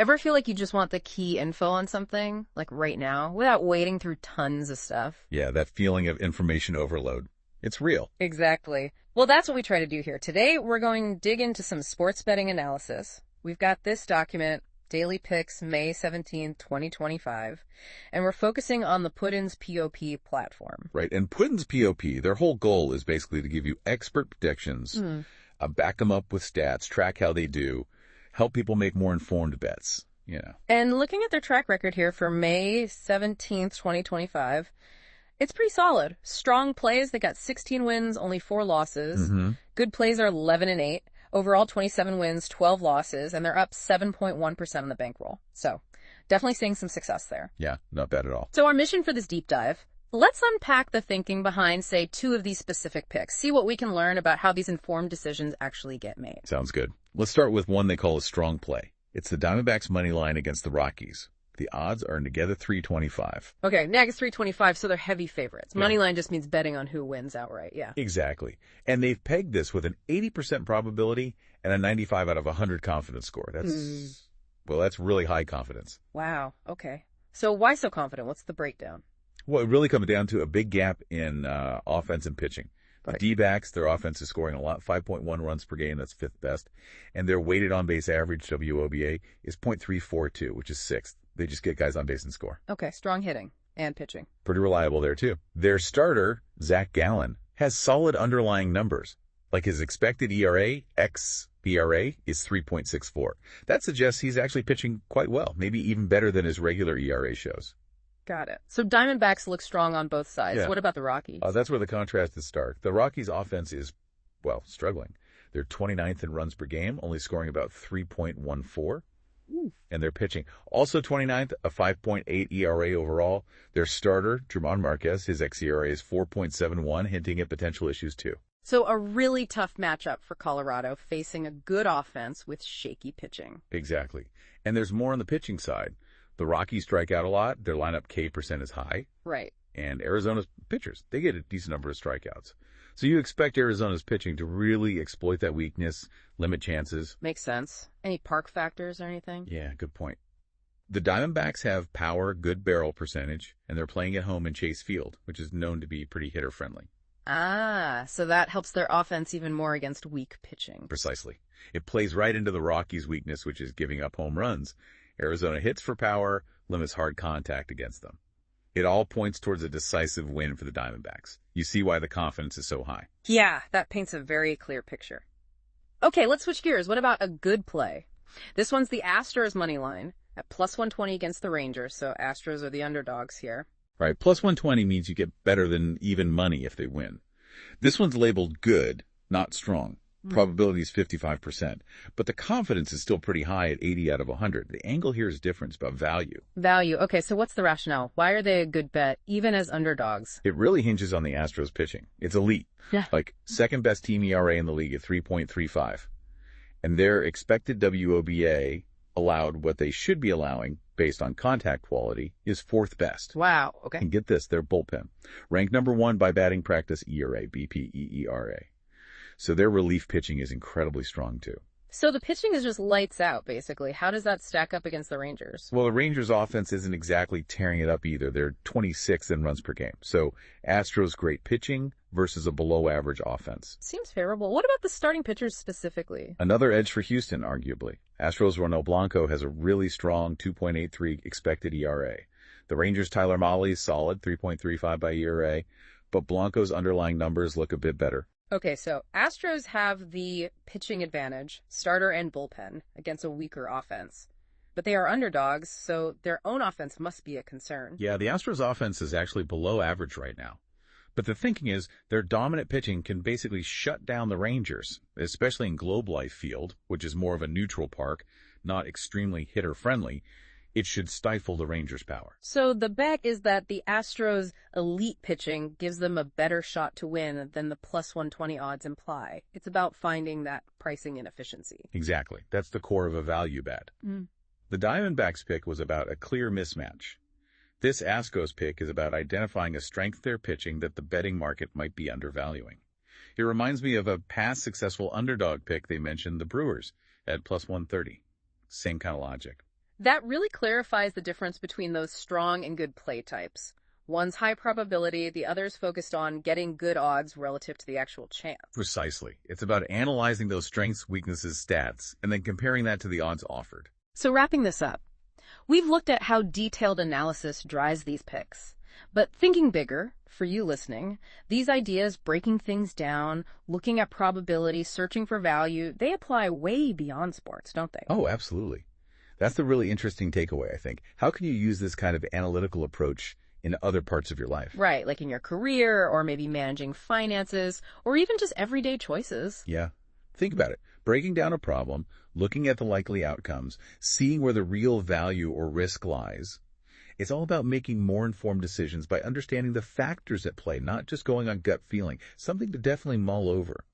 Ever feel like you just want the key info on something, like right now, without wading through tons of stuff? Yeah, that feeling of information overload. It's real. Exactly. Well, that's what we try to do here. Today, we're going to dig into some sports betting analysis. We've got this document, Daily Picks, May 17th, 2025, and we're focusing on the Putin's POP platform. Right, and Putin's POP, their whole goal is basically to give you expert predictions, back them up with stats, track how they do, help people make more informed bets, And looking at their track record here for May 17th, 2025, it's pretty solid. Strong plays, they got 16 wins, only 4 losses. Good plays are 11 and 8. Overall, 27 wins, 12 losses, and they're up 7.1% on the bankroll. So, definitely seeing some success there. Yeah, not bad at all. So our mission for this deep dive, let's unpack the thinking behind, say, 2 of these specific picks. See what we can learn about how these informed decisions actually get made. Sounds good. Let's start with one they call a strong play. It's the Diamondbacks' money line against the Rockies. The odds are together 325. Okay, negative 325, so they're heavy favorites. Money line just means betting on who wins outright, yeah. Exactly. And they've pegged this with an 80% probability and a 95 out of 100 confidence score. That's really high confidence. Wow, okay. So why so confident? What's the breakdown? Well, it really comes down to a big gap in offense and pitching. The D-backs, their offense is scoring a lot, 5.1 runs per game, that's 5th best. And their weighted on-base average, WOBA, is .342, which is 6th. They just get guys on base and score. Okay, strong hitting and pitching. Pretty reliable there, too. Their starter, Zach Gallen, has solid underlying numbers. Like his expected ERA, xBRA, is 3.64. That suggests he's actually pitching quite well, maybe even better than his regular ERA shows. Got it. So Diamondbacks look strong on both sides. Yeah. What about the Rockies? That's where the contrast is stark. The Rockies' offense is, struggling. They're 29th in runs per game, only scoring about 3.14. And they're pitching. Also 29th, a 5.8 ERA overall. Their starter, German Marquez, his xERA is 4.71, hinting at potential issues too. So a really tough matchup for Colorado, facing a good offense with shaky pitching. Exactly. And there's more on the pitching side. The Rockies strike out a lot. Their lineup K percent is high. Right. And Arizona's pitchers, they get a decent number of strikeouts. So you expect Arizona's pitching to really exploit that weakness, limit chances. Makes sense. Any park factors or anything? Yeah, good point. The Diamondbacks have power, good barrel percentage, and they're playing at home in Chase Field, which is known to be pretty hitter-friendly. Ah, so that helps their offense even more against weak pitching. Precisely. It plays right into the Rockies' weakness, which is giving up home runs. Arizona hits for power, limits hard contact against them. It all points towards a decisive win for the Diamondbacks. You see why the confidence is so high. Yeah, that paints a very clear picture. Okay, let's switch gears. What about a good play? This one's the Astros money line at plus 120 against the Rangers, so Astros are the underdogs here. Right, plus 120 means you get better than even money if they win. This one's labeled good, not strong. Probability is 55%, but the confidence is still pretty high at 80 out of 100. The angle here is different. It's about value. Value. Okay, so what's the rationale? Why are they a good bet, even as underdogs? It really hinges on the Astros pitching. It's elite. Yeah. Like second best team ERA in the league at 3.35. And their expected WOBA allowed what they should be allowing based on contact quality is 4th best. Wow, okay. And get this, their bullpen. Ranked number 1 by batting practice ERA, BPEERA. So their relief pitching is incredibly strong, too. So the pitching is just lights out, basically. How does that stack up against the Rangers? Well, the Rangers' offense isn't exactly tearing it up either. They're 26th in runs per game. So Astros' great pitching versus a below-average offense. Seems favorable. What about the starting pitchers specifically? Another edge for Houston, arguably. Astros' Ronel Blanco has a really strong 2.83 expected ERA. The Rangers' Tyler Mahle is solid, 3.35 by ERA, but Blanco's underlying numbers look a bit better. Okay, so Astros have the pitching advantage, starter and bullpen, against a weaker offense. But they are underdogs, so their own offense must be a concern. Yeah, the Astros' offense is actually below average right now. But the thinking is their dominant pitching can basically shut down the Rangers, especially in Globe Life Field, which is more of a neutral park, not extremely hitter-friendly. It should stifle the Rangers' power. So the bet is that the Astros' elite pitching gives them a better shot to win than the plus 120 odds imply. It's about finding that pricing inefficiency. Exactly. That's the core of a value bet. The Diamondbacks pick was about a clear mismatch. This Astros pick is about identifying a strength of their pitching that the betting market might be undervaluing. It reminds me of a past successful underdog pick they mentioned, the Brewers, at plus 130. Same kind of logic. That really clarifies the difference between those strong and good play types. One's high probability, the other's focused on getting good odds relative to the actual chance. Precisely. It's about analyzing those strengths, weaknesses, stats, and then comparing that to the odds offered. So wrapping this up, we've looked at how detailed analysis drives these picks. But thinking bigger, for you listening, these ideas, breaking things down, looking at probability, searching for value, they apply way beyond sports, don't they? Oh, absolutely. That's the really interesting takeaway, I think. How can you use this kind of analytical approach in other parts of your life? Right, like in your career, or maybe managing finances, or even just everyday choices. Yeah. Think about it. Breaking down a problem, looking at the likely outcomes, seeing where the real value or risk lies. It's all about making more informed decisions by understanding the factors at play, not just going on gut feeling. Something to definitely mull over.